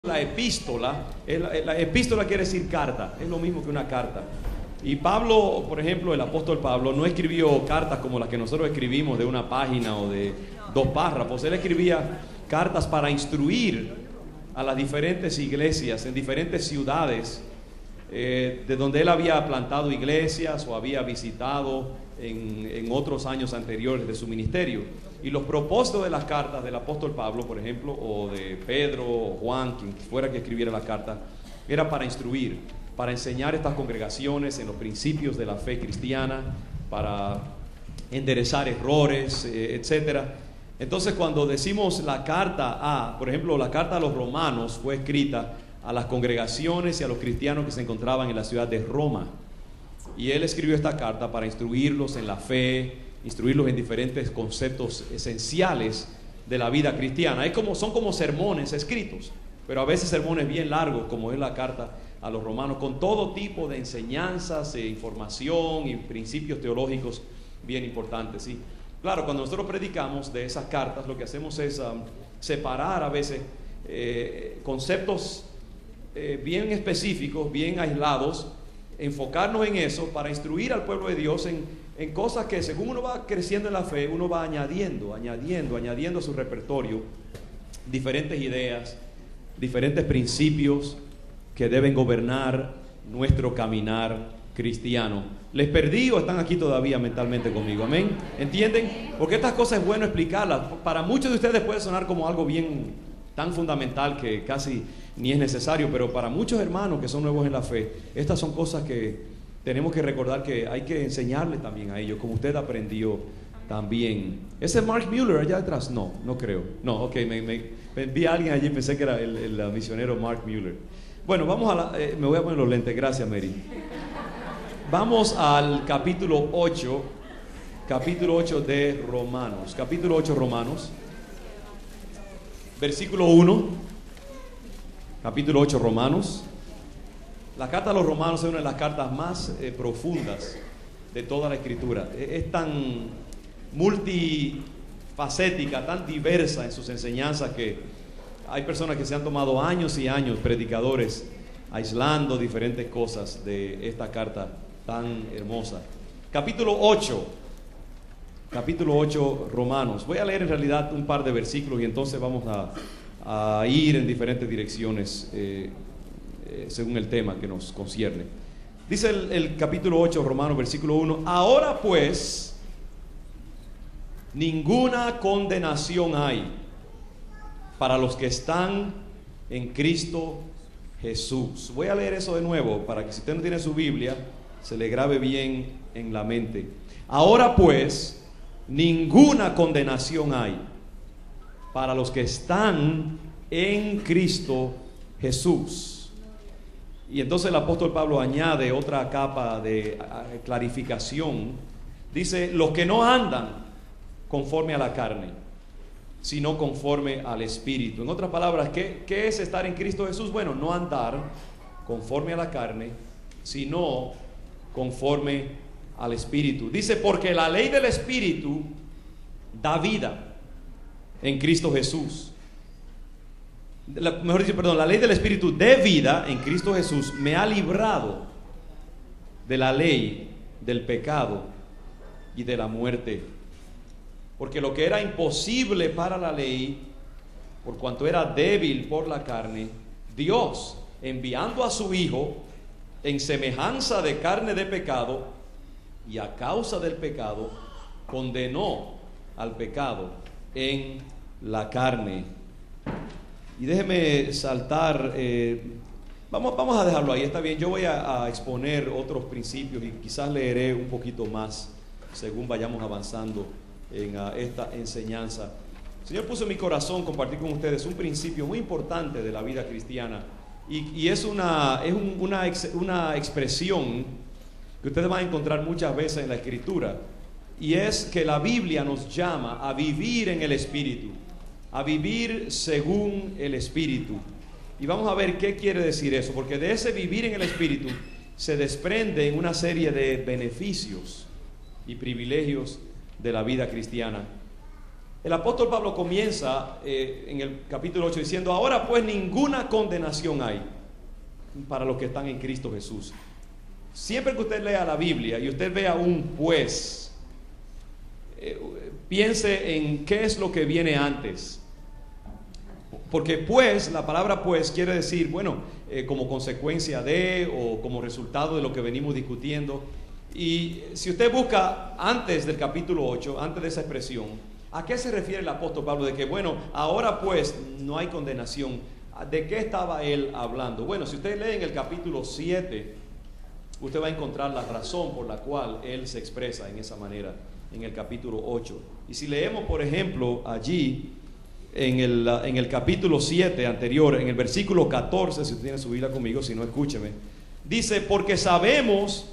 La epístola, la epístola quiere decir carta, es lo mismo que una carta. Y Pablo, por ejemplo, el apóstol Pablo no escribió cartas como las que nosotros escribimos de una página o de 2 párrafos. Él escribía cartas para instruir a las diferentes iglesias en diferentes ciudades de donde él había plantado iglesias o había visitado en otros años anteriores de su ministerio. Y los propósitos de las cartas del apóstol Pablo, por ejemplo, o de Pedro o Juan, quien fuera que escribiera la carta, era para instruir, para enseñar estas congregaciones en los principios de la fe cristiana, para enderezar errores, etcétera. Entonces, cuando decimos la carta a, por ejemplo, la carta a los romanos fue escrita a las congregaciones y a los cristianos que se encontraban en la ciudad de Roma. Y él escribió esta carta para instruirlos en la fe, instruirlos en diferentes conceptos esenciales de la vida cristiana. Son como sermones escritos, pero a veces sermones bien largos, como es la carta a los romanos, con todo tipo de enseñanzas, información y principios teológicos bien importantes, ¿sí? Claro, cuando nosotros predicamos de esas cartas, lo que hacemos es separar a veces conceptos bien específicos, bien aislados, enfocarnos en eso para instruir al pueblo de Dios en cosas que, según uno va creciendo en la fe, uno va añadiendo a su repertorio diferentes ideas, diferentes principios que deben gobernar nuestro caminar cristiano. ¿Les perdí o están aquí todavía mentalmente conmigo? ¿Amén? ¿Entienden? Porque estas cosas es bueno explicarlas. Para muchos de ustedes puede sonar como algo bien tan fundamental que casi ni es necesario, pero para muchos hermanos que son nuevos en la fe, estas son cosas que tenemos que recordar que hay que enseñarle también a ellos, como usted aprendió también. ¿Ese es Mark Mueller allá atrás? No creo. No, ok, me vi a alguien allí, pensé que era el misionero Mark Mueller. Bueno, vamos me voy a poner los lentes, gracias Mary. Vamos al capítulo 8 de Romanos. Capítulo 8 Romanos, versículo 1. Capítulo 8 Romanos. La carta a los romanos es una de las cartas más profundas de toda la escritura. Es tan multifacética, tan diversa en sus enseñanzas que hay personas que se han tomado años y años, predicadores, aislando diferentes cosas de esta carta tan hermosa. Capítulo 8 Romanos. Voy a leer en realidad un par de versículos y entonces vamos a ir en diferentes direcciones según el tema que nos concierne. Dice el capítulo 8 Romanos, versículo 1: Ahora pues, ninguna condenación hay para los que están en Cristo Jesús. Voy a leer eso de nuevo para que si usted no tiene su Biblia se le grabe bien en la mente. Ahora pues, ninguna condenación hay para los que están en Cristo Jesús. Y entonces el apóstol Pablo añade otra capa de clarificación. Dice: los que no andan conforme a la carne, sino conforme al Espíritu. En otras palabras, ¿qué es estar en Cristo Jesús? Bueno, no andar conforme a la carne, sino conforme al Espíritu. Dice: porque la ley del Espíritu da vida en Cristo Jesús. La ley del Espíritu de vida en Cristo Jesús me ha librado de la ley del pecado y de la muerte. Porque lo que era imposible para la ley, por cuanto era débil por la carne, Dios, enviando a su Hijo en semejanza de carne de pecado, y a causa del pecado, condenó al pecado en la carne. Y déjeme saltar, vamos a dejarlo ahí, está bien. Yo voy a exponer otros principios y quizás leeré un poquito más según vayamos avanzando en esta enseñanza. El Señor puso en mi corazón compartir con ustedes un principio muy importante de la vida cristiana, y es una expresión que ustedes van a encontrar muchas veces en la Escritura, y es que la Biblia nos llama a vivir en el Espíritu, a vivir según el Espíritu. Y vamos a ver qué quiere decir eso, porque de ese vivir en el Espíritu se desprenden una serie de beneficios y privilegios de la vida cristiana. El apóstol Pablo comienza en el capítulo 8 diciendo: ahora pues ninguna condenación hay para los que están en Cristo Jesús. Siempre que usted lea la Biblia y usted vea un pues, piense en qué es lo que viene antes. Porque pues, la palabra pues quiere decir, bueno, como consecuencia de o como resultado de lo que venimos discutiendo. Y si usted busca antes del capítulo 8, antes de esa expresión, ¿a qué se refiere el apóstol Pablo? De que bueno, ahora pues no hay condenación. ¿De qué estaba él hablando? Bueno, si usted lee en el capítulo 7, usted va a encontrar la razón por la cual él se expresa en esa manera en el capítulo 8. Y si leemos, por ejemplo, allí en el capítulo 7 anterior, en el versículo 14, si usted tiene su Biblia conmigo, si no, escúcheme. Dice: porque sabemos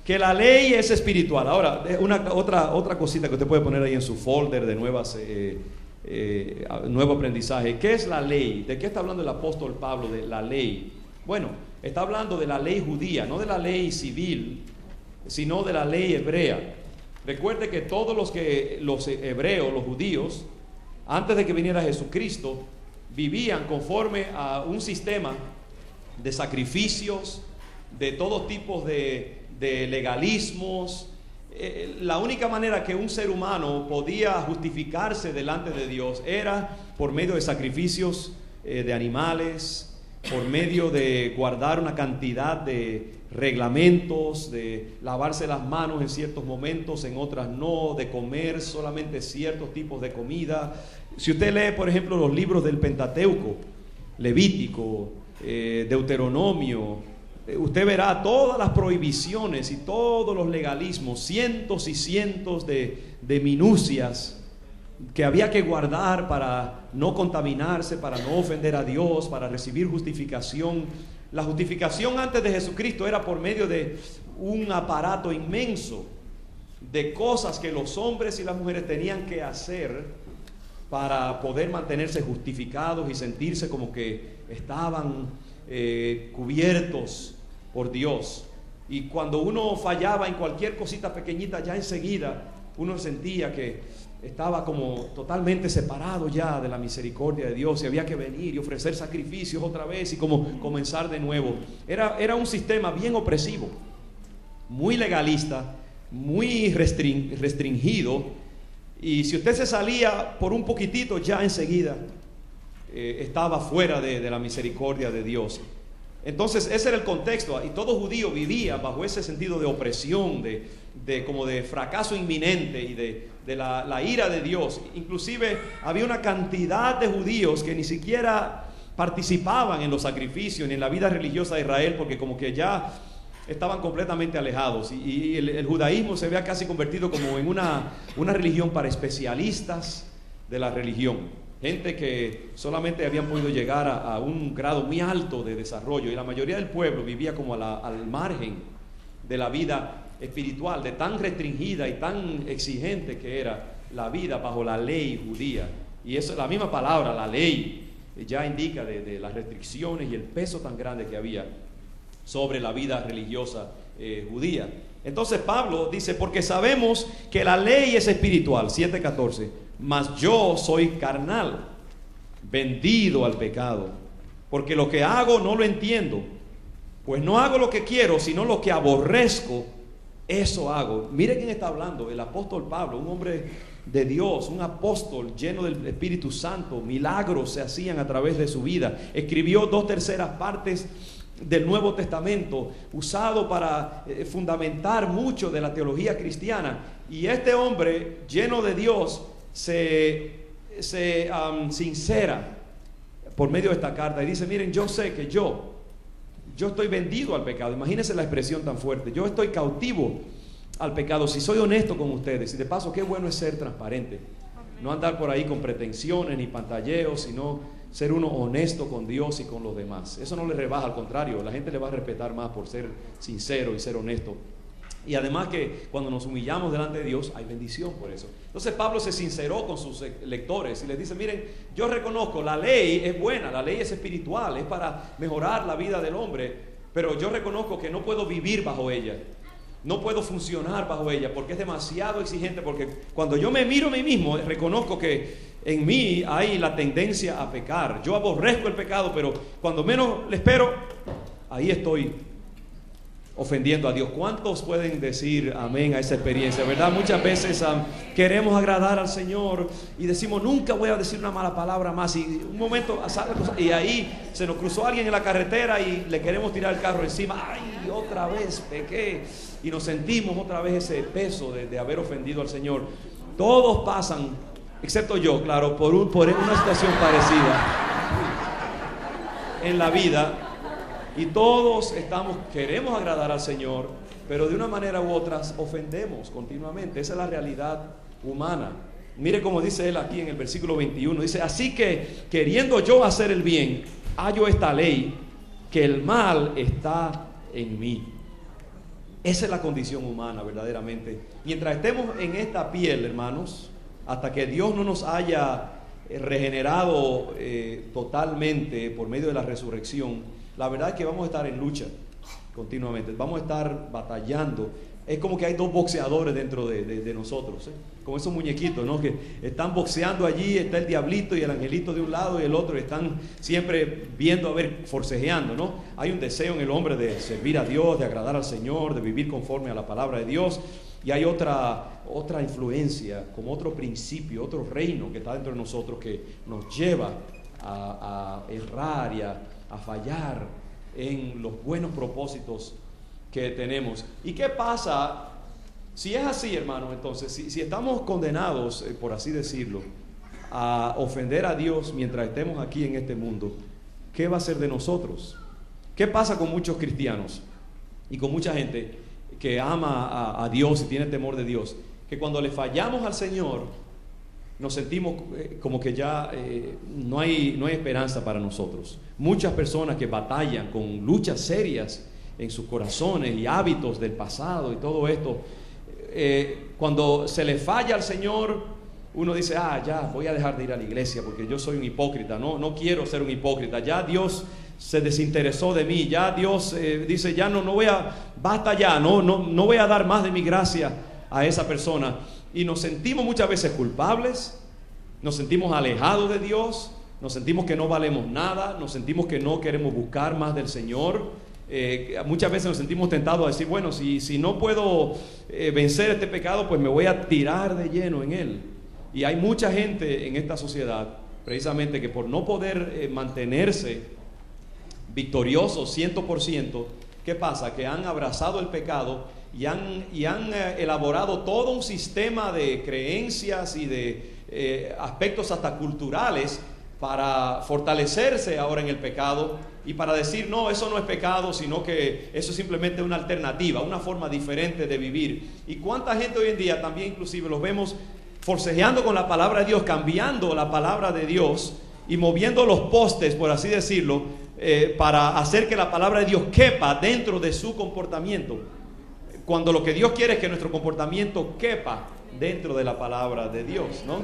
que la ley es espiritual. Ahora, otra cosita que usted puede poner ahí en su folder de nuevo aprendizaje. ¿Qué es la ley? ¿De qué está hablando el apóstol Pablo de la ley? Bueno, está hablando de la ley judía, no de la ley civil, sino de la ley hebrea. Recuerde que todos los hebreos, los judíos, antes de que viniera Jesucristo, vivían conforme a un sistema de sacrificios, de todo tipo de legalismos. La única manera que un ser humano podía justificarse delante de Dios era por medio de sacrificios de animales, por medio de guardar una cantidad de reglamentos, de lavarse las manos en ciertos momentos, en otras no, de comer solamente ciertos tipos de comida. Si usted lee, por ejemplo, los libros del Pentateuco, Levítico, Deuteronomio, usted verá todas las prohibiciones y todos los legalismos, cientos y cientos de minucias que había que guardar para no contaminarse, para no ofender a Dios, para recibir justificación. La justificación antes de Jesucristo era por medio de un aparato inmenso de cosas que los hombres y las mujeres tenían que hacer para poder mantenerse justificados y sentirse como que estaban cubiertos por Dios. Y cuando uno fallaba en cualquier cosita pequeñita, ya enseguida uno sentía que estaba como totalmente separado ya de la misericordia de Dios y había que venir y ofrecer sacrificios otra vez y como comenzar de nuevo. Era un sistema bien opresivo, muy legalista, muy restringido, y si usted se salía por un poquitito, ya enseguida estaba fuera de la misericordia de Dios. Entonces ese era el contexto, y todo judío vivía bajo ese sentido de opresión, como de fracaso inminente y de la ira de Dios. Inclusive había una cantidad de judíos que ni siquiera participaban en los sacrificios ni en la vida religiosa de Israel, porque como que ya estaban completamente alejados, y el judaísmo se había casi convertido como en una religión para especialistas de la religión. Gente que solamente habían podido llegar a un grado muy alto de desarrollo, y la mayoría del pueblo vivía como al margen de la vida espiritual, de tan restringida y tan exigente que era la vida bajo la ley judía. Y eso, la misma palabra, la ley, ya indica de las restricciones y el peso tan grande que había sobre la vida religiosa judía. Entonces Pablo dice: porque sabemos que la ley es espiritual, 7:14, mas yo soy carnal, vendido al pecado, porque lo que hago no lo entiendo, pues no hago lo que quiero, sino lo que aborrezco, eso hago. Mire quién está hablando, el apóstol Pablo, un hombre de Dios, un apóstol lleno del Espíritu Santo. Milagros se hacían a través de su vida. Escribió 2/3 partes del Nuevo Testamento, usado para fundamentar mucho de la teología cristiana. Y este hombre lleno de Dios se sincera por medio de esta carta y dice: miren, yo sé que yo estoy vendido al pecado. Imagínense la expresión tan fuerte: yo estoy cautivo al pecado. Si soy honesto con ustedes, y de paso qué bueno es ser transparente, no andar por ahí con pretensiones ni pantalleos, sino ser uno honesto con Dios y con los demás. Eso no le rebaja, al contrario, la gente le va a respetar más por ser sincero y ser honesto. Y además que cuando nos humillamos delante de Dios hay bendición por eso. Entonces Pablo se sinceró con sus lectores y les dice: miren, yo reconozco, la ley es buena, la ley es espiritual, es para mejorar la vida del hombre, pero yo reconozco que no puedo vivir bajo ella. No puedo funcionar bajo ella porque es demasiado exigente, porque cuando yo me miro a mí mismo, reconozco que en mí hay la tendencia a pecar. Yo aborrezco el pecado, pero cuando menos le espero, ahí estoy ofendiendo a Dios. ¿Cuántos pueden decir amén a esa experiencia? ¿Verdad? Muchas veces queremos agradar al Señor y decimos, nunca voy a decir una mala palabra más, y un momento y ahí se nos cruzó alguien en la carretera y le queremos tirar el carro encima. ¡Ay, otra vez pequé! Y nos sentimos otra vez ese peso de haber ofendido al Señor. Todos pasan, excepto yo, claro, por una situación parecida en la vida. Y todos queremos agradar al Señor, pero de una manera u otra ofendemos continuamente. Esa es la realidad humana. Mire cómo dice él aquí en el versículo 21. Dice, así que queriendo yo hacer el bien, hallo esta ley, que el mal está en mí. Esa es la condición humana verdaderamente. Mientras estemos en esta piel, hermanos, hasta que Dios no nos haya regenerado totalmente por medio de la resurrección, la verdad es que vamos a estar en lucha continuamente, vamos a estar batallando. Es como que hay dos boxeadores dentro de nosotros, como esos muñequitos, ¿no? Que están boxeando allí, está el diablito y el angelito de un lado y el otro, están siempre viendo, a ver, forcejeando, ¿no? Hay un deseo en el hombre de servir a Dios, de agradar al Señor, de vivir conforme a la palabra de Dios, y hay otra influencia, como otro principio, otro reino que está dentro de nosotros que nos lleva a errar y a fallar en los buenos propósitos que tenemos. ¿Y qué pasa si es así, hermanos? Entonces, si estamos condenados, por así decirlo, a ofender a Dios mientras estemos aquí en este mundo, ¿qué va a ser de nosotros? ¿Qué pasa con muchos cristianos y con mucha gente que ama a Dios y tiene temor de Dios? Que cuando le fallamos al Señor, nos sentimos como que ya no hay esperanza para nosotros. Muchas personas que batallan con luchas serias en sus corazones y hábitos del pasado y todo esto, cuando se le falla al Señor, uno dice, ya voy a dejar de ir a la iglesia porque yo soy un hipócrita. No quiero ser un hipócrita. Ya Dios se desinteresó de mí. Ya Dios dice, ya no voy a, basta ya, no voy a dar más de mi gracia a esa persona. Y nos sentimos muchas veces culpables, nos sentimos alejados de Dios, nos sentimos que no valemos nada, nos sentimos que no queremos buscar más del Señor. Muchas veces nos sentimos tentados a decir, bueno, si no puedo vencer este pecado, pues me voy a tirar de lleno en él. Y hay mucha gente en esta sociedad, precisamente, que por no poder mantenerse victoriosos 100%, ¿qué pasa? Que han abrazado el pecado y han elaborado todo un sistema de creencias y de aspectos hasta culturales para fortalecerse ahora en el pecado y para decir, no, eso no es pecado, sino que eso es simplemente una alternativa, una forma diferente de vivir. Y cuánta gente hoy en día también inclusive los vemos forcejeando con la palabra de Dios, cambiando la palabra de Dios y moviendo los postes, por así decirlo, para hacer que la palabra de Dios quepa dentro de su comportamiento, cuando lo que Dios quiere es que nuestro comportamiento quepa dentro de la palabra de Dios, ¿no?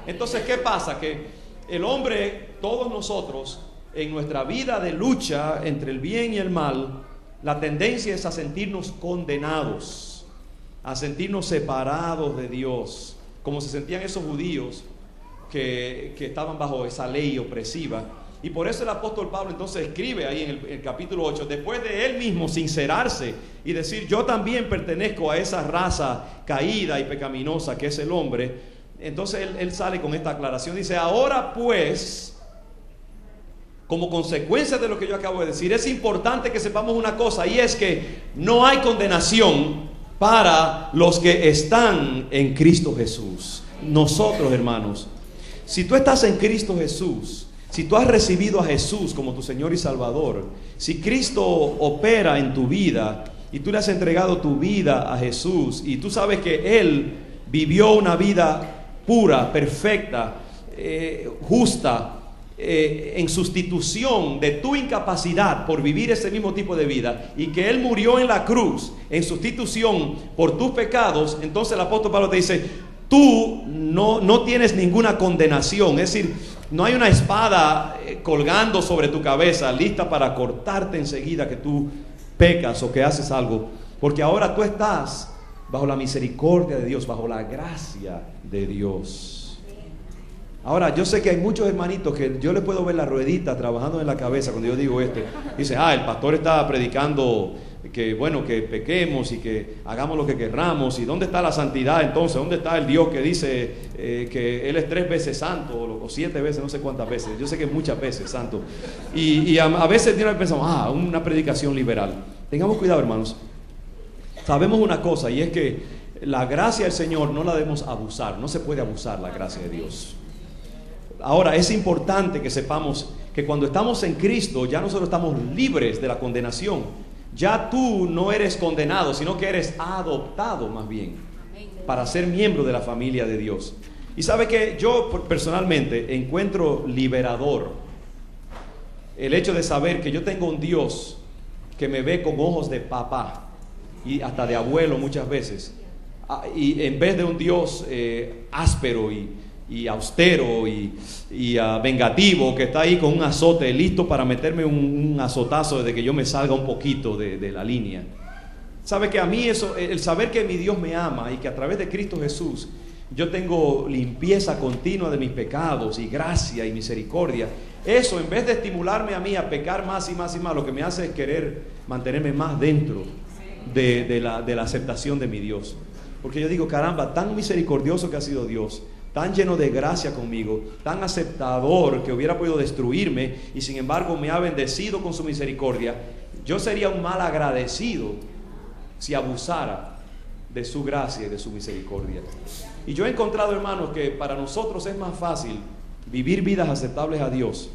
Entonces, ¿qué pasa? Que el hombre, todos nosotros, en nuestra vida de lucha entre el bien y el mal, la tendencia es a sentirnos condenados, a sentirnos separados de Dios, como se sentían esos judíos que estaban bajo esa ley opresiva. Y por eso el apóstol Pablo entonces escribe ahí en el capítulo 8, después de él mismo sincerarse y decir, yo también pertenezco a esa raza caída y pecaminosa que es el hombre. Entonces él sale con esta aclaración, dice, ahora pues, como consecuencia de lo que yo acabo de decir, es importante que sepamos una cosa, y es que no hay condenación para los que están en Cristo Jesús. Nosotros, hermanos, si tú estás en Cristo Jesús, si tú has recibido a Jesús como tu Señor y Salvador, si Cristo opera en tu vida y tú le has entregado tu vida a Jesús y tú sabes que Él vivió una vida pura, perfecta, justa, en sustitución de tu incapacidad por vivir ese mismo tipo de vida, y que Él murió en la cruz en sustitución por tus pecados, entonces el apóstol Pablo te dice, tú no tienes ninguna condenación. Es decir, no hay una espada colgando sobre tu cabeza lista para cortarte enseguida que tú pecas o que haces algo Porque ahora tú estás bajo la misericordia de Dios, bajo la gracia de Dios. Ahora, yo sé que hay muchos hermanitos que yo les puedo ver la ruedita trabajando en la cabeza cuando yo digo esto. Dice, el pastor está predicando que bueno, que pequemos y que hagamos lo que querramos. ¿Y dónde está la santidad entonces? ¿Dónde está el Dios que dice que Él es 3 veces santo o 7 veces, no sé cuántas veces? Yo sé que muchas veces santo. Y a veces pensamos, una predicación liberal. Tengamos cuidado, hermanos. Sabemos una cosa, y es que la gracia del Señor no la debemos abusar. No se puede abusar la gracia de Dios. Ahora, es importante que sepamos que cuando estamos en Cristo, ya nosotros estamos libres de la condenación. Ya tú no eres condenado, sino que eres adoptado más bien para ser miembro de la familia de Dios. Y sabe que yo personalmente encuentro liberador el hecho de saber que yo tengo un Dios que me ve con ojos de papá y hasta de abuelo muchas veces, y en vez de un Dios áspero y austero y vengativo, que está ahí con un azote listo para meterme un azotazo desde que yo me salga un poquito de la línea. Sabe que a mí eso, el saber que mi Dios me ama y que a través de Cristo Jesús yo tengo limpieza continua de mis pecados y gracia y misericordia, eso en vez de estimularme a mí a pecar más y más y más, lo que me hace es querer mantenerme más dentro de la aceptación de mi Dios. Porque yo digo, caramba, tan misericordioso que ha sido Dios, tan lleno de gracia conmigo, tan aceptador que hubiera podido destruirme y sin embargo me ha bendecido con su misericordia. Yo sería un mal agradecido si abusara de su gracia y de su misericordia. Y yo he encontrado, hermanos, que para nosotros es más fácil vivir vidas aceptables a Dios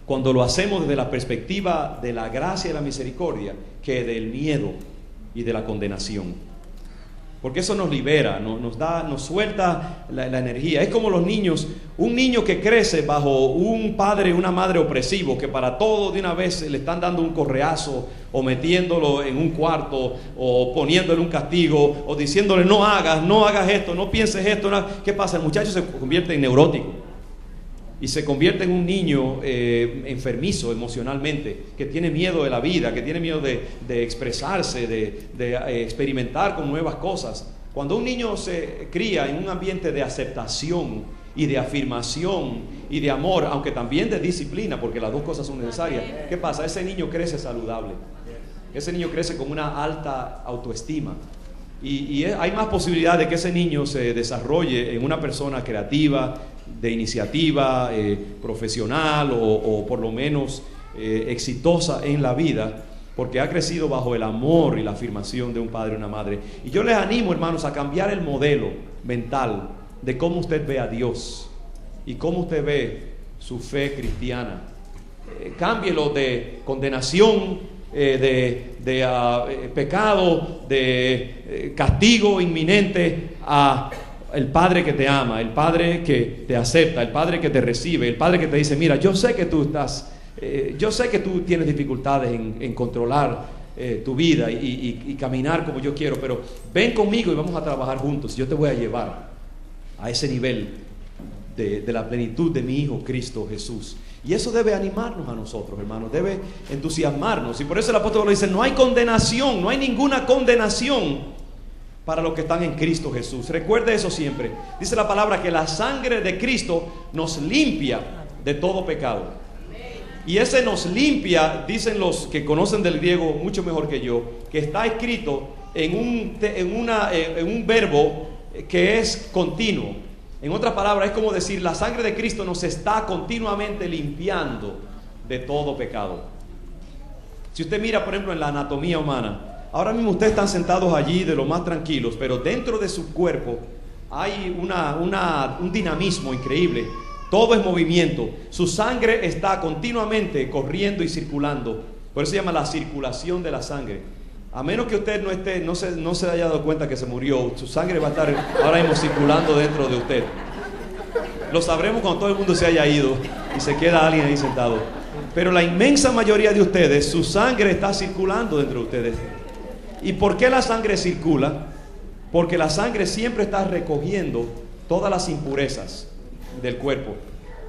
cuando lo hacemos desde la perspectiva de la gracia y la misericordia que del miedo y de la condenación. Porque eso nos libera, nos suelta la energía. Es como los niños, un niño que crece bajo un padre, una madre opresivo, que para todo de una vez le están dando un correazo, o metiéndolo en un cuarto, o poniéndole un castigo, o diciéndole no hagas esto, no pienses esto. ¿Qué pasa? El muchacho se convierte en neurótico y se convierte en un niño enfermizo emocionalmente, que tiene miedo de la vida, que tiene miedo de expresarse, de experimentar con nuevas cosas. Cuando un niño se cría en un ambiente de aceptación y de afirmación y de amor, aunque también de disciplina, porque las dos cosas son necesarias, ¿qué pasa? Ese niño crece saludable, ese niño crece con una alta autoestima. Y hay más posibilidad de que ese niño se desarrolle en una persona creativa, de iniciativa, profesional o por lo menos exitosa en la vida, porque ha crecido bajo el amor y la afirmación de un padre y una madre. Y yo les animo, hermanos, a cambiar el modelo mental de cómo usted ve a Dios y cómo usted ve su fe cristiana. Cámbielo de condenación, de pecado, de castigo inminente, a el Padre que te ama, el Padre que te acepta, el Padre que te recibe, el Padre que te dice, mira, yo sé que tú tienes dificultades en controlar tu vida y caminar como yo quiero, pero ven conmigo y vamos a trabajar juntos. Yo te voy a llevar a ese nivel de la plenitud de mi Hijo Cristo Jesús. Y eso debe animarnos a nosotros, hermanos, debe entusiasmarnos. Y por eso el apóstol Pablo dice, no hay condenación, no hay ninguna condenación para los que están en Cristo Jesús. Recuerde eso siempre. Dice la palabra que la sangre de Cristo nos limpia de todo pecado. Y ese nos limpia, dicen los que conocen del griego mucho mejor que yo, que está escrito en un verbo que es continuo. En otras palabras, es como decir, la sangre de Cristo nos está continuamente limpiando de todo pecado. Si usted mira, por ejemplo, en la anatomía humana, ahora mismo ustedes están sentados allí de lo más tranquilos, pero dentro de su cuerpo hay un dinamismo increíble. Todo es movimiento. Su sangre está continuamente corriendo y circulando. Por eso se llama la circulación de la sangre. A menos que usted no se haya dado cuenta que se murió, su sangre va a estar ahora mismo circulando dentro de usted. Lo sabremos cuando todo el mundo se haya ido y se queda alguien ahí sentado. Pero la inmensa mayoría de ustedes, su sangre está circulando dentro de ustedes. ¿Y por qué la sangre circula? Porque la sangre siempre está recogiendo todas las impurezas del cuerpo.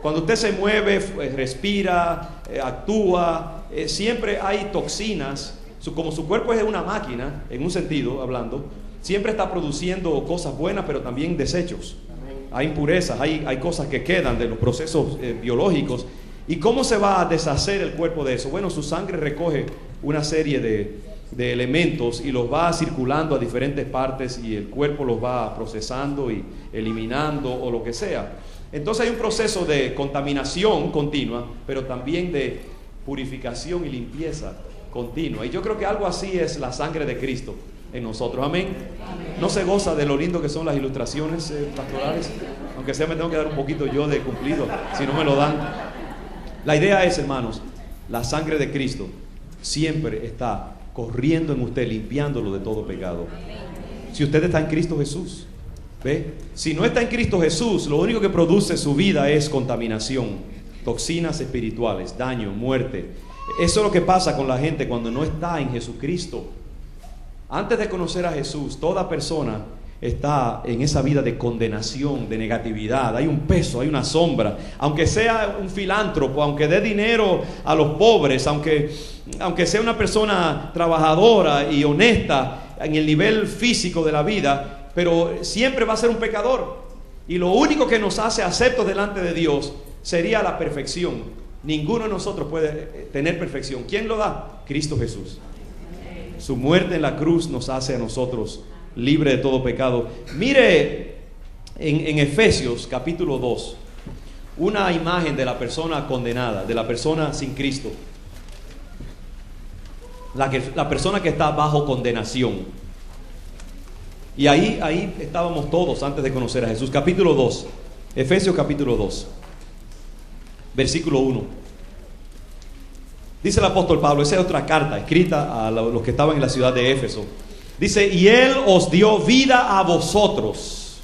Cuando usted se mueve, respira, actúa, siempre hay toxinas Como su cuerpo es una máquina, en un sentido hablando, siempre está produciendo cosas buenas, pero también desechos. Hay impurezas, hay cosas que quedan de los procesos biológicos. ¿Y cómo se va a deshacer el cuerpo de eso? Bueno, su sangre recoge una serie de elementos y los va circulando a diferentes partes, y el cuerpo los va procesando y eliminando o lo que sea. Entonces hay un proceso de contaminación continua, pero también de purificación y limpieza continua. Y yo creo que algo así es la sangre de Cristo en nosotros. Amén. ¿No se goza de lo lindo que son las ilustraciones pastorales? Aunque sea, me tengo que dar un poquito yo de cumplido, si no me lo dan. La idea es, hermanos, la sangre de Cristo siempre está corriendo en usted, limpiándolo de todo pecado. Si usted está en Cristo Jesús, ¿ve? Si no está en Cristo Jesús, lo único que produce su vida es contaminación, toxinas espirituales, daño, muerte. Eso es lo que pasa con la gente cuando no está en Jesucristo. Antes de conocer a Jesús, toda persona está en esa vida de condenación, de negatividad. Hay un peso, hay una sombra. Aunque sea un filántropo, aunque dé dinero a los pobres, aunque sea una persona trabajadora y honesta en el nivel físico de la vida, pero siempre va a ser un pecador. Y lo único que nos hace aceptos delante de Dios sería la perfección. Ninguno de nosotros puede tener perfección. ¿Quién lo da? Cristo Jesús. Su muerte en la cruz nos hace a nosotros libres de todo pecado. Mire en Efesios capítulo 2 una imagen de la persona condenada, de la persona sin Cristo, la persona que está bajo condenación. Y ahí estábamos todos antes de conocer a Jesús. Capítulo 2, Efesios capítulo 2, versículo 1. Dice el apóstol Pablo, esa es otra carta escrita a los que estaban en la ciudad de Éfeso. Dice, y Él os dio vida a vosotros.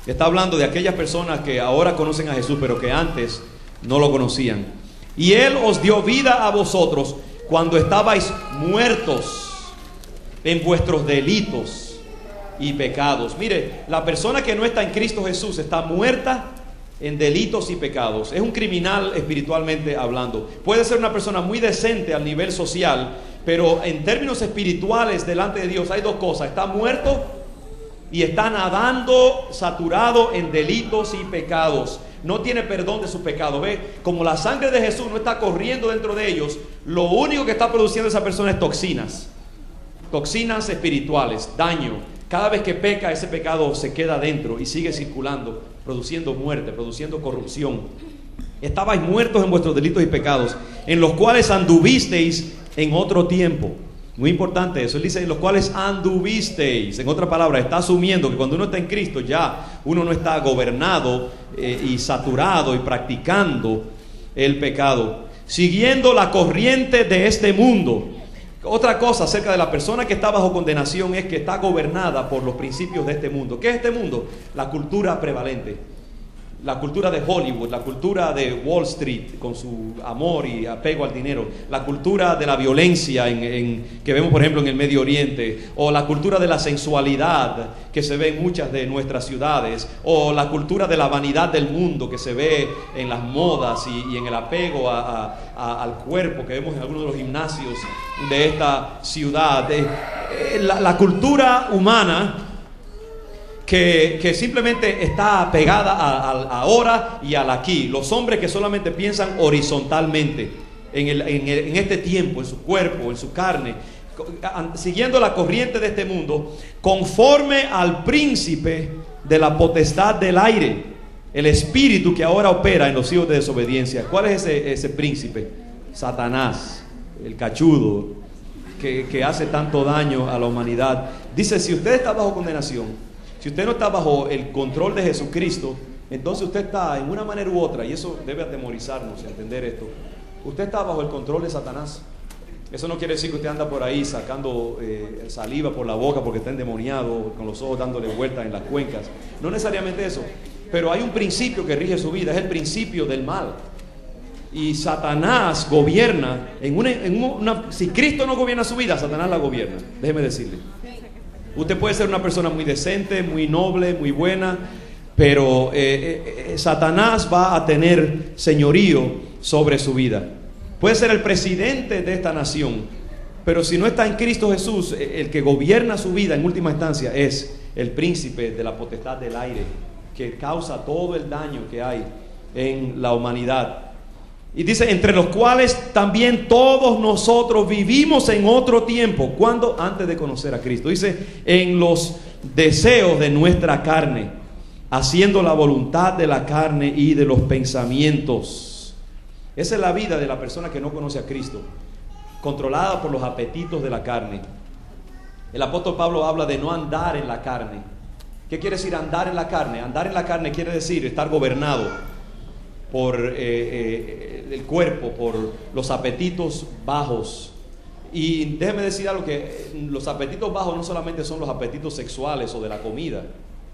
Está hablando de aquellas personas que ahora conocen a Jesús, pero que antes no lo conocían. Y Él os dio vida a vosotros cuando estabais muertos en vuestros delitos y pecados. Mire, la persona que no está en Cristo Jesús está muerta en delitos y pecados. Es un criminal espiritualmente hablando. Puede ser una persona muy decente al nivel social, pero en términos espirituales delante de Dios hay dos cosas: está muerto y está nadando saturado en delitos y pecados. No tiene perdón de sus pecados. Ve, como la sangre de Jesús no está corriendo dentro de ellos, lo único que está produciendo esa persona es toxinas espirituales, daño. Cada vez que peca, ese pecado se queda dentro y sigue circulando, produciendo muerte, produciendo corrupción. Estabais muertos en vuestros delitos y pecados, en los cuales anduvisteis en otro tiempo. Muy importante eso. Él dice, en los cuales anduvisteis. En otra palabra, está asumiendo que cuando uno está en Cristo, ya uno no está gobernado y saturado y practicando el pecado, siguiendo la corriente de este mundo. Otra cosa acerca de la persona que está bajo condenación es que está gobernada por los principios de este mundo. ¿Qué es este mundo? La cultura prevalente, la cultura de Hollywood, la cultura de Wall Street con su amor y apego al dinero, la cultura de la violencia que vemos por ejemplo en el Medio Oriente, o la cultura de la sensualidad que se ve en muchas de nuestras ciudades, o la cultura de la vanidad del mundo que se ve en las modas y en el apego al cuerpo que vemos en algunos de los gimnasios de esta ciudad. La cultura humana que simplemente está pegada al ahora y al aquí. Los hombres que solamente piensan horizontalmente en este tiempo, en su cuerpo, en su carne, siguiendo la corriente de este mundo, conforme al príncipe de la potestad del aire, el espíritu que ahora opera en los hijos de desobediencia. ¿Cuál es ese príncipe? Satanás, el cachudo que hace tanto daño a la humanidad. Dice, si usted está bajo condenación, si usted no está bajo el control de Jesucristo, entonces usted está en una manera u otra, y eso debe atemorizarnos, entender esto. Usted está bajo el control de Satanás. Eso no quiere decir que usted anda por ahí sacando saliva por la boca porque está endemoniado, con los ojos dándole vueltas en las cuencas. No necesariamente eso, pero hay un principio que rige su vida, es el principio del mal. Y Satanás gobierna si Cristo no gobierna su vida, Satanás la gobierna. Déjeme decirle. Usted puede ser una persona muy decente, muy noble, muy buena, pero Satanás va a tener señorío sobre su vida. Puede ser el presidente de esta nación, Pero si no está en Cristo Jesús, el que gobierna su vida en última instancia es el príncipe de la potestad del aire, que causa todo el daño que hay en la humanidad. Y dice, entre los cuales también todos nosotros vivimos en otro tiempo. ¿Cuándo? Antes de conocer a Cristo. Dice, en los deseos de nuestra carne, haciendo la voluntad de la carne y de los pensamientos. Esa es la vida de la persona que no conoce a Cristo, controlada por los apetitos de la carne. El apóstol Pablo habla de no andar en la carne. ¿Qué quiere decir andar en la carne? Andar en la carne quiere decir estar gobernado por el cuerpo, por los apetitos bajos. Y déjeme decir algo, que los apetitos bajos no solamente son los apetitos sexuales o de la comida.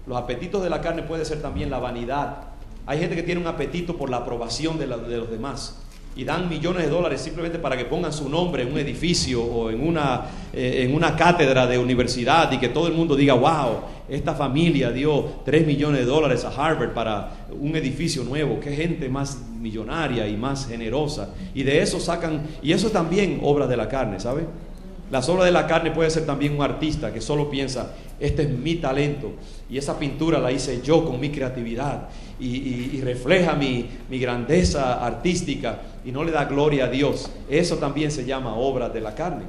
Los apetitos de la carne puede ser también la vanidad. Hay gente que tiene un apetito por la aprobación de los demás y dan millones de dólares simplemente para que pongan su nombre en un edificio o en una cátedra de universidad y que todo el mundo diga, wow, esta familia dio 3 millones de dólares a Harvard para un edificio nuevo. Qué gente más millonaria y más generosa. Y de eso sacan, y eso también obra de la carne, ¿sabe? Las obras de la carne puede ser también un artista que solo piensa, este es mi talento y esa pintura la hice yo con mi creatividad y refleja mi grandeza artística y no le da gloria a Dios. Eso también se llama obra de la carne.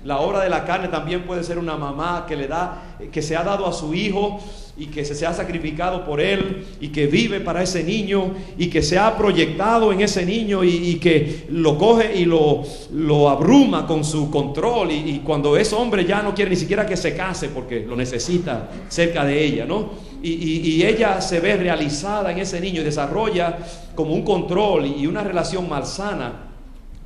La obra de la carne también puede ser una mamá que se ha dado a su hijo y que se ha sacrificado por él y que vive para ese niño y que se ha proyectado en ese niño y que lo coge y lo abruma con su control y cuando ese hombre ya no quiere ni siquiera que se case porque lo necesita cerca de ella, ¿no? Y ella se ve realizada en ese niño y desarrolla como un control y una relación malsana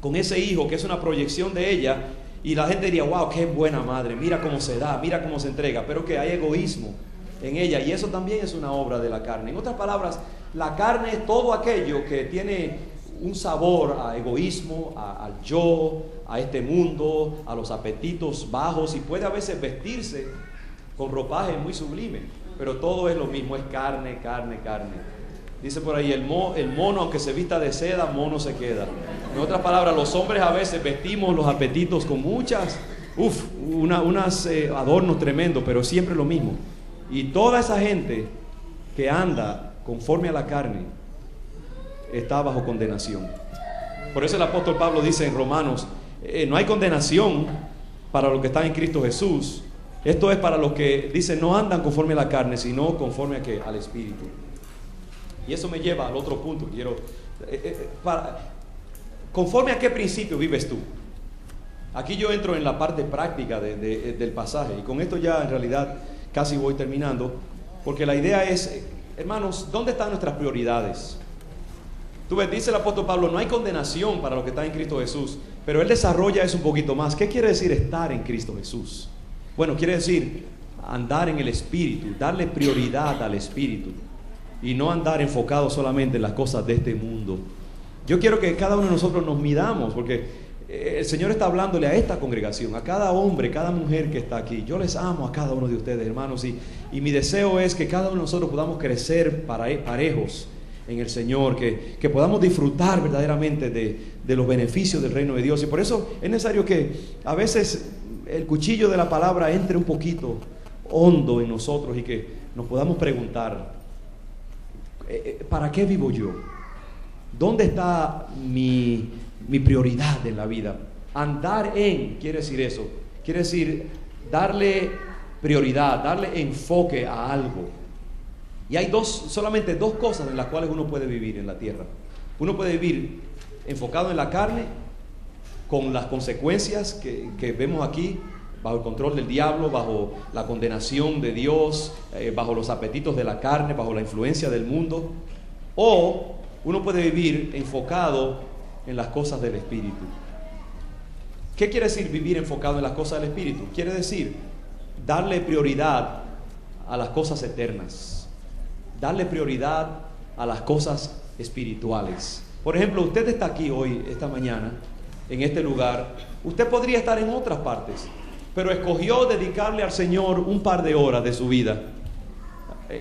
con ese hijo que es una proyección de ella. Y la gente diría, wow, qué buena madre, mira cómo se da, mira cómo se entrega, pero que hay egoísmo en ella y eso también es una obra de la carne. En otras palabras, la carne es todo aquello que tiene un sabor a egoísmo, al yo, a este mundo, a los apetitos bajos y puede a veces vestirse con ropaje muy sublime, pero todo es lo mismo, es carne, carne, carne. Dice por ahí, el mono aunque se vista de seda, mono se queda. En otras palabras, los hombres a veces vestimos los apetitos con muchas, unas adornos tremendos, pero siempre lo mismo. Y toda esa gente que anda conforme a la carne está bajo condenación. Por eso el apóstol Pablo dice en Romanos, no hay condenación para los que están en Cristo Jesús. Esto es para los que dicen no andan conforme a la carne, sino conforme a ¿qué? Al Espíritu. Y eso me lleva al otro punto. ¿Conforme a qué principio vives tú? Aquí yo entro en la parte práctica del pasaje. Y con esto ya en realidad casi voy terminando. Porque la idea es, hermanos, ¿dónde están nuestras prioridades? Tú ves, dice el apóstol Pablo, no hay condenación para los que están en Cristo Jesús. Pero él desarrolla eso un poquito más. ¿Qué quiere decir estar en Cristo Jesús? Bueno, quiere decir andar en el Espíritu, darle prioridad al Espíritu. Y no andar enfocado solamente en las cosas de este mundo. Yo quiero que cada uno de nosotros nos midamos, porque el Señor está hablándole a esta congregación, a cada hombre, cada mujer que está aquí. Yo les amo a cada uno de ustedes, hermanos, y mi deseo es que cada uno de nosotros podamos crecer parejos en el Señor, que podamos disfrutar verdaderamente de los beneficios del reino de Dios. Y por eso es necesario que a veces el cuchillo de la palabra entre un poquito hondo en nosotros y que nos podamos preguntar, ¿para qué vivo yo? ¿Dónde está mi prioridad en la vida? Andar en, quiere decir eso. Quiere decir darle prioridad, darle enfoque a algo. Y hay solamente dos cosas en las cuales uno puede vivir en la tierra. Uno puede vivir enfocado en la carne, con las consecuencias que vemos aquí, bajo el control del diablo, bajo la condenación de Dios, bajo los apetitos de la carne, bajo la influencia del mundo. O uno puede vivir enfocado en las cosas del Espíritu. ¿Qué quiere decir vivir enfocado en las cosas del Espíritu? Quiere decir darle prioridad a las cosas eternas, darle prioridad a las cosas espirituales. Por ejemplo, usted está aquí hoy, esta mañana, en este lugar. Usted podría estar en otras partes, pero escogió dedicarle al Señor un par de horas de su vida.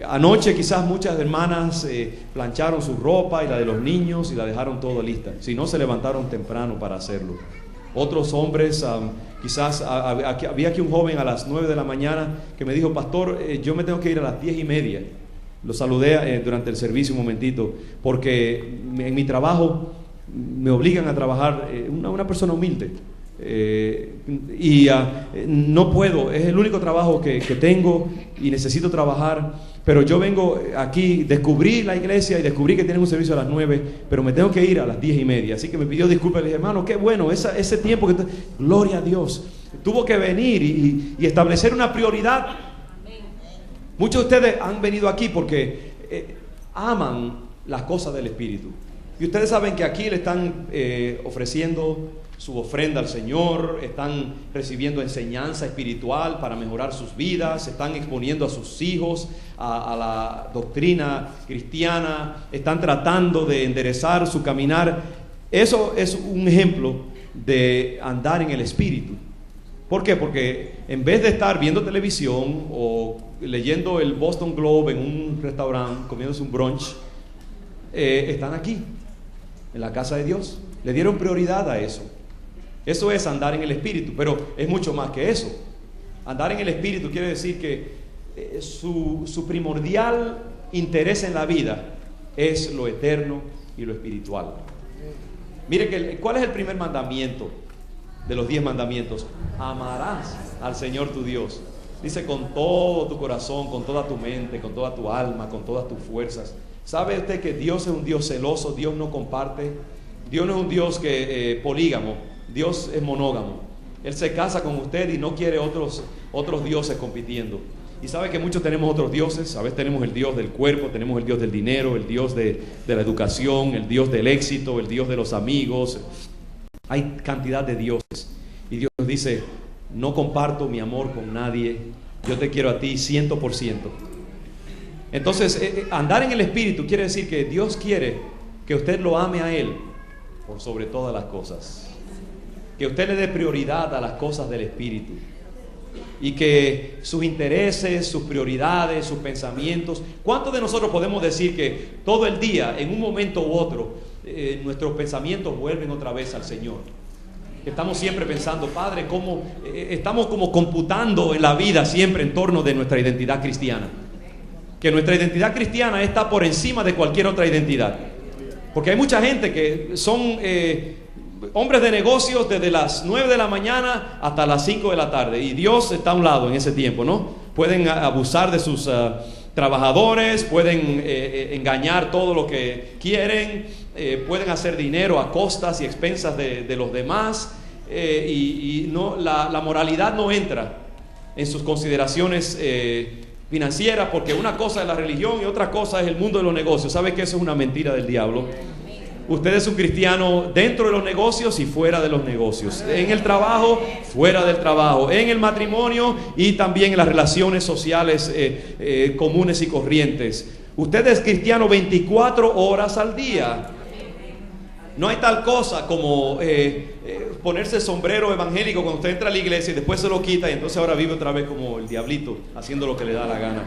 Anoche quizás muchas hermanas plancharon su ropa y la de los niños y la dejaron todo lista. Si no, se levantaron temprano para hacerlo. otros hombres. Quizás había aquí un joven a las 9 de la mañana que me dijo: pastor, yo me tengo que ir a las 10:30. Lo saludé durante el servicio un momentito, porque en mi trabajo me obligan a trabajar, una persona humilde, no puedo, es el único trabajo que tengo y necesito trabajar, pero yo vengo aquí, descubrí la iglesia y descubrí que tienen un servicio a las 9, pero me tengo que ir a las 10:30, así que me pidió disculpas. Le dije: hermano, qué bueno, ese tiempo gloria a Dios, tuvo que venir y establecer una prioridad. Muchos de ustedes han venido aquí porque aman las cosas del Espíritu. Y ustedes saben que aquí le están ofreciendo su ofrenda al Señor, están recibiendo enseñanza espiritual para mejorar sus vidas, están exponiendo a sus hijos a la doctrina cristiana, están tratando de enderezar su caminar. Eso es un ejemplo de andar en el Espíritu. ¿Por qué? Porque en vez de estar viendo televisión o leyendo el Boston Globe en un restaurante, comiéndose un brunch, están aquí, en la casa de Dios. Le dieron prioridad a eso. Eso es andar en el Espíritu, pero es mucho más que eso. Andar en el Espíritu quiere decir que su primordial interés en la vida es lo eterno y lo espiritual. Mire, ¿cuál es el primer mandamiento de los 10 mandamientos? Amarás al Señor tu Dios. Dice: con todo tu corazón, con toda tu mente, con toda tu alma, con todas tus fuerzas. ¿Sabe usted que Dios es un Dios celoso? Dios no comparte. Dios no es un Dios polígamo. Dios es monógamo. Él se casa con usted y no quiere otros dioses compitiendo. Y sabe que muchos tenemos otros dioses. A veces tenemos el Dios del cuerpo, tenemos el Dios del dinero, el Dios de la educación, el Dios del éxito, el Dios de los amigos. Hay cantidad de dioses. Y Dios dice: no comparto mi amor con nadie. Yo te quiero a ti 100%. Entonces, andar en el Espíritu quiere decir que Dios quiere que usted lo ame a Él por sobre todas las cosas. Que usted le dé prioridad a las cosas del Espíritu. Y que sus intereses, sus prioridades, sus pensamientos. ¿Cuántos de nosotros podemos decir que todo el día, en un momento u otro, nuestros pensamientos vuelven otra vez al Señor? Estamos siempre pensando: Padre, estamos como computando en la vida siempre en torno de nuestra identidad cristiana. Que nuestra identidad cristiana está por encima de cualquier otra identidad. Porque hay mucha gente que son hombres de negocios desde las 9 de la mañana hasta las 5 de la tarde. Y Dios está a un lado en ese tiempo, ¿no? Pueden abusar de sus trabajadores, pueden engañar todo lo que quieren, pueden hacer dinero a costas y expensas de los demás, y no, la moralidad no entra en sus consideraciones financieras, porque una cosa es la religión y otra cosa es el mundo de los negocios. ¿Sabe que eso es una mentira del diablo? Usted es un cristiano dentro de los negocios y fuera de los negocios, en el trabajo, fuera del trabajo, en el matrimonio y también en las relaciones sociales comunes y corrientes. Usted es cristiano 24 horas al día. No hay tal cosa como ponerse sombrero evangélico cuando usted entra a la iglesia y después se lo quita y entonces ahora vive otra vez como el diablito, haciendo lo que le da la gana.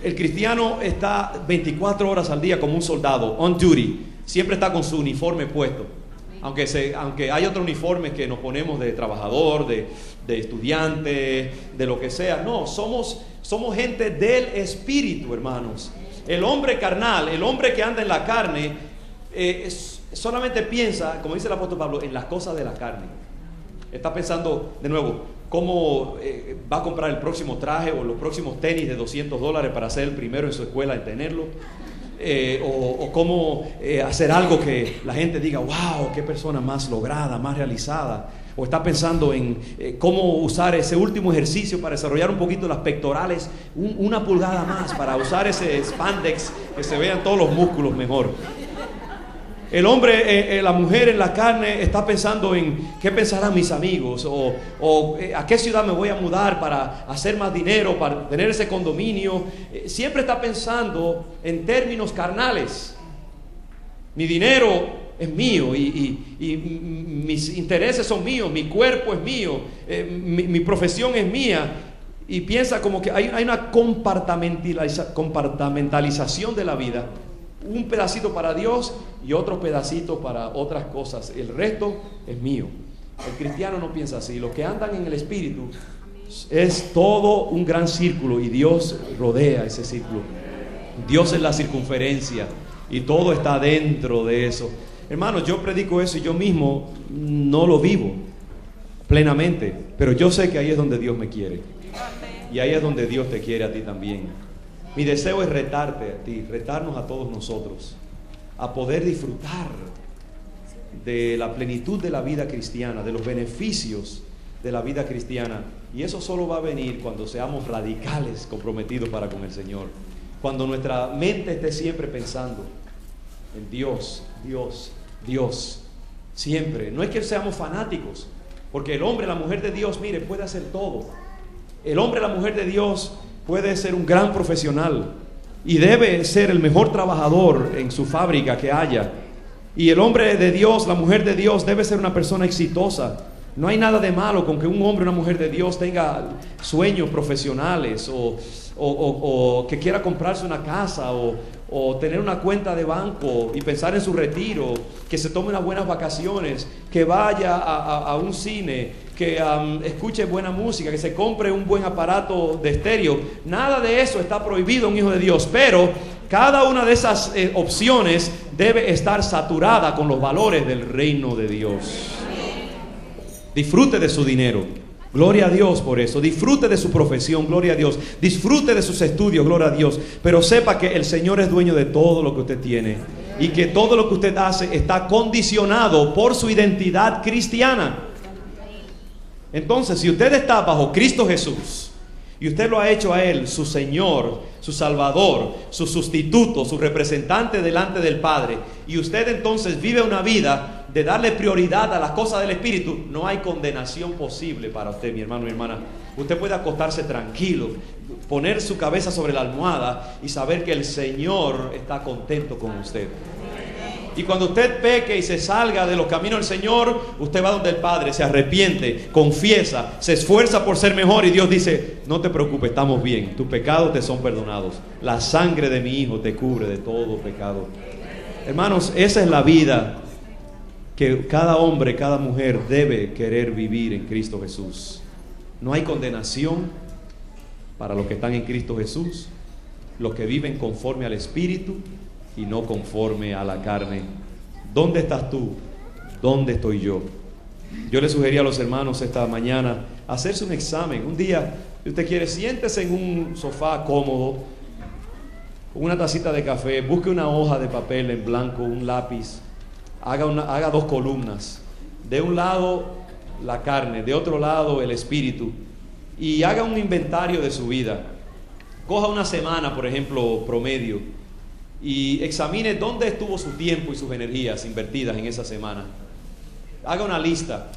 El cristiano está 24 horas al día como un soldado, on duty. Siempre está con su uniforme puesto. Aunque hay otro uniforme que nos ponemos de trabajador, de estudiante, de lo que sea. No, somos gente del Espíritu, hermanos. El hombre carnal, el hombre que anda en la carne, solamente piensa, como dice el apóstol Pablo, en las cosas de la carne. Está pensando, de nuevo, cómo va a comprar el próximo traje o los próximos tenis de $200 para ser el primero en su escuela en tenerlo. O cómo hacer algo que la gente diga: wow, qué persona más lograda, más realizada. O está pensando en cómo usar ese último ejercicio para desarrollar un poquito las pectorales, una pulgada más, para usar ese spandex, que se vean todos los músculos mejor. El hombre, la mujer en la carne está pensando en qué pensarán mis amigos, o a qué ciudad me voy a mudar para hacer más dinero, para tener ese condominio. Siempre está pensando en términos carnales. Mi dinero es mío y mis intereses son míos, mi cuerpo es mío, mi profesión es mía. Y piensa como que hay una compartamentalización de la vida. Un pedacito para Dios y otro pedacito para otras cosas. El resto es mío. El cristiano no piensa así. Los que andan en el Espíritu es todo un gran círculo y Dios rodea ese círculo. Dios es la circunferencia y todo está dentro de eso. Hermanos, yo predico eso y yo mismo no lo vivo plenamente, pero yo sé que ahí es donde Dios me quiere y ahí es donde Dios te quiere a ti también. Mi deseo es retarte a ti, retarnos a todos nosotros a poder disfrutar de la plenitud de la vida cristiana, de los beneficios de la vida cristiana, y eso solo va a venir cuando seamos radicales, comprometidos para con el Señor, cuando nuestra mente esté siempre pensando en Dios, Dios, Dios, siempre. No es que seamos fanáticos, porque el hombre, la mujer de Dios, mire, puede hacer todo. El hombre, la mujer de Dios puede ser un gran profesional y debe ser el mejor trabajador en su fábrica que haya. Y el hombre de Dios, la mujer de Dios debe ser una persona exitosa. No hay nada de malo con que un hombre o una mujer de Dios tenga sueños profesionales o que quiera comprarse una casa o tener una cuenta de banco y pensar en su retiro, que se tome unas buenas vacaciones, que vaya a un cine, que escuche buena música, que se compre un buen aparato de estéreo. Nada de eso está prohibido en un hijo de Dios, pero cada una de esas opciones debe estar saturada con los valores del reino de Dios. Disfrute de su dinero, gloria a Dios por eso. Disfrute de su profesión, gloria a Dios. Disfrute de sus estudios, gloria a Dios. Pero sepa que el Señor es dueño de todo lo que usted tiene y que todo lo que usted hace está condicionado por su identidad cristiana. Entonces, si usted está bajo Cristo Jesús y usted lo ha hecho a Él su Señor, su Salvador, su sustituto, su representante delante del Padre, y usted entonces vive una vida de darle prioridad a las cosas del Espíritu, no hay condenación posible para usted, mi hermano, mi hermana. Usted puede acostarse tranquilo, poner su cabeza sobre la almohada y saber que el Señor está contento con usted. Y cuando usted peque y se salga de los caminos del Señor, usted va donde el Padre, se arrepiente, confiesa, se esfuerza por ser mejor y Dios dice: no te preocupes, estamos bien, tus pecados te son perdonados, la sangre de mi Hijo te cubre de todo pecado. Hermanos, esa es la vida que cada hombre, cada mujer debe querer vivir en Cristo Jesús. No hay condenación para los que están en Cristo Jesús, los que viven conforme al Espíritu y no conforme a la carne. ¿Dónde estás tú? ¿Dónde estoy yo? Yo le sugería a los hermanos esta mañana hacerse un examen. Un día, si usted quiere, siéntese en un sofá cómodo, con una tacita de café, busque una hoja de papel en blanco, un lápiz, haga 2 columnas. De un lado la carne, de otro lado el espíritu, y haga un inventario de su vida. Coja una semana, por ejemplo, promedio, y examine dónde estuvo su tiempo y sus energías invertidas en esa semana. Haga una lista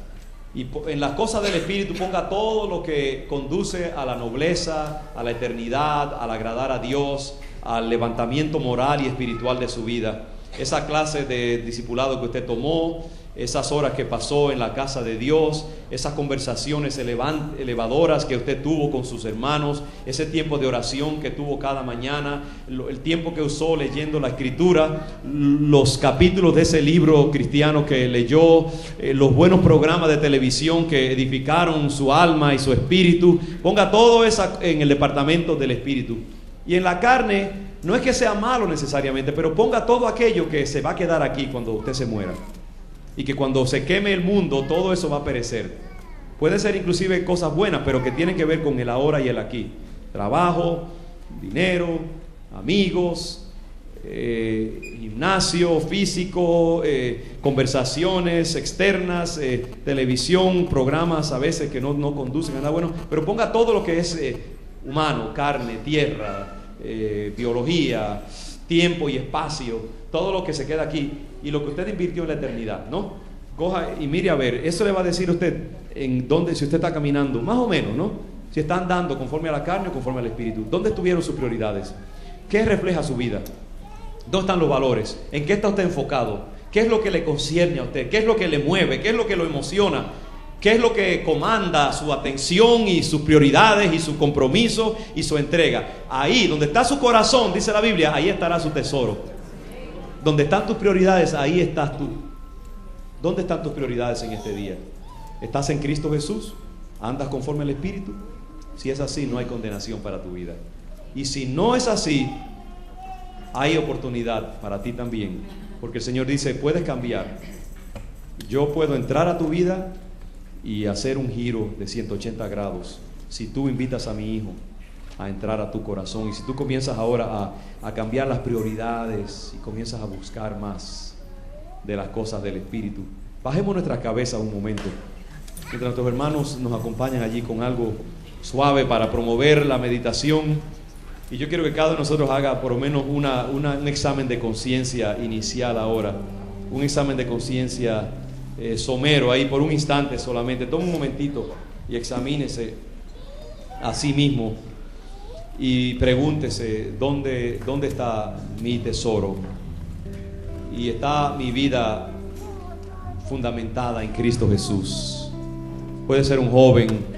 y en las cosas del Espíritu ponga todo lo que conduce a la nobleza, a la eternidad, al agradar a Dios, al levantamiento moral y espiritual de su vida. Esa clase de discipulado que usted tomó, esas horas que pasó en la casa de Dios, esas conversaciones elevadoras que usted tuvo con sus hermanos, ese tiempo de oración que tuvo cada mañana, el tiempo que usó leyendo la Escritura, los capítulos de ese libro cristiano que leyó, los buenos programas de televisión que edificaron su alma y su espíritu. Ponga todo eso en el departamento del Espíritu. Y en la carne, no es que sea malo necesariamente, pero ponga todo aquello que se va a quedar aquí cuando usted se muera. Y que cuando se queme el mundo, todo eso va a perecer. Puede ser inclusive cosas buenas, pero que tienen que ver con el ahora y el aquí. Trabajo, dinero, amigos, gimnasio físico, conversaciones externas, televisión, programas a veces que no conducen a nada bueno. Pero ponga todo lo que es humano, carne, tierra, biología, tiempo y espacio, todo lo que se queda aquí y lo que usted invirtió en la eternidad, ¿no? Coja y mire a ver, eso le va a decir a usted en dónde, si usted está caminando, más o menos, ¿no? Si está andando conforme a la carne o conforme al espíritu. ¿Dónde estuvieron sus prioridades? ¿Qué refleja su vida? ¿Dónde están los valores? ¿En qué está usted enfocado? ¿Qué es lo que le concierne a usted? ¿Qué es lo que le mueve? ¿Qué es lo que lo emociona? ¿Qué es lo que comanda su atención y sus prioridades y su compromiso y su entrega? Ahí, donde está su corazón, dice la Biblia, ahí estará su tesoro. Donde están tus prioridades, ahí estás tú. ¿Dónde están tus prioridades en este día? ¿Estás en Cristo Jesús? ¿Andas conforme al Espíritu? Si es así, no hay condenación para tu vida. Y si no es así, hay oportunidad para ti también, porque el Señor dice, puedes cambiar. Yo puedo entrar a tu vida y hacer un giro de 180 grados si tú invitas a mi hijo a entrar a tu corazón, y si tú comienzas ahora a cambiar las prioridades y comienzas a buscar más de las cosas del Espíritu. Bajemos nuestra cabeza un momento mientras nuestros hermanos nos acompañan allí con algo suave para promover la meditación. Y yo quiero que cada uno de nosotros haga por lo menos un examen de conciencia inicial ahora, un examen de conciencia somero ahí por un instante solamente. Tome un momentito y examínese a sí mismo y pregúntese ¿dónde está mi tesoro? Y está mi vida fundamentada en Cristo Jesús. Puede ser un joven